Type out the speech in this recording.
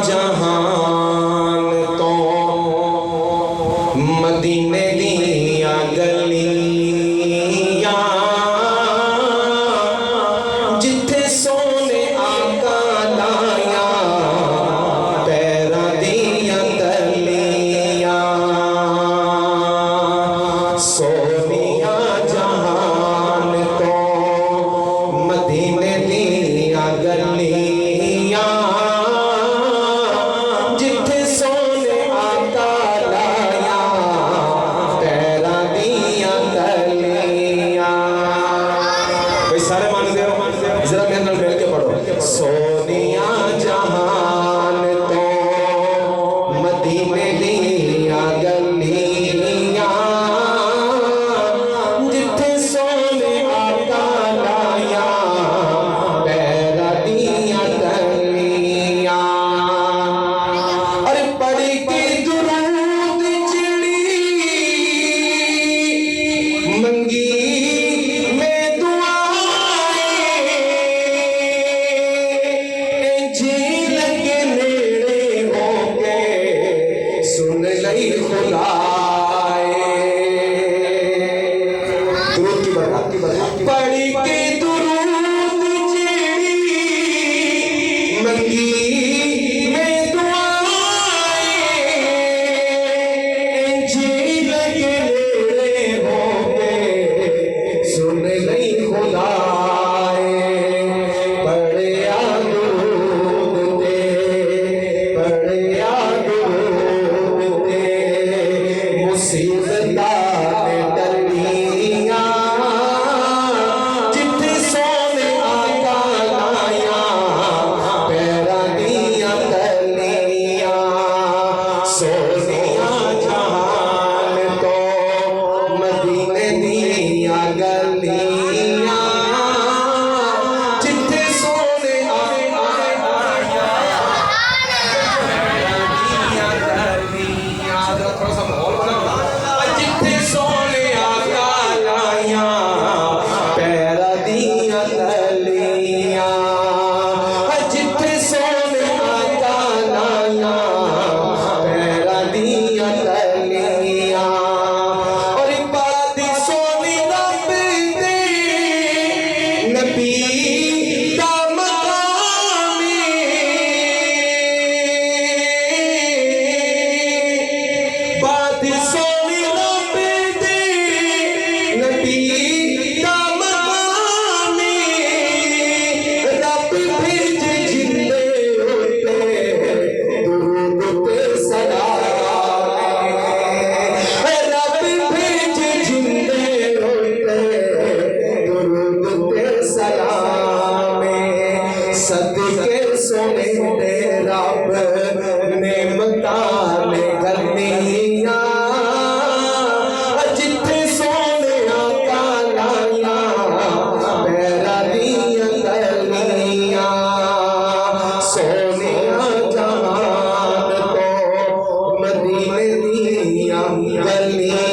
जहान तो मदीने दिया गलियां जिथे सोने आका लाया पैरा दिया गलियां सोनिया जहान तो मदीने दिया गलियां सारे मान दे जरा मेरे नाल मिल के पढ़ो सोनिया जहान तो मदीने दिया गलियां जिथे सोने आका लाया पैरा दिया गलियां अरे पढ़ी के दुरूद चिड़ी मंगी पढ़ी के दुरूद चिड़ी मंगी में दुआएं जी लगे नेड़े होके सुन लई खुदाए पढ़िया दुरूद ते पढ़िया दुरूद ते मुसीबत सोनिया जहान तो मदीने दिया गलियां जिथे सोने आका लाया दिया गलियां थोड़ा सा माहौल बनाओ जिथे सोने आका लाया पैरा दिया गलियां जिथे सोने आका लाया और बात सोनी रब दे नबी दा मकाम बात सोनी रब दे नबी दा मकाम रब भेज जिंदे होते दुरूद पे सलाम सदके सोने दे रब नेमतां ने गलियां जिथे सोने आका लाया पैरा दिया गलियां सोनिया जहान तो मदीने दिया गलियां।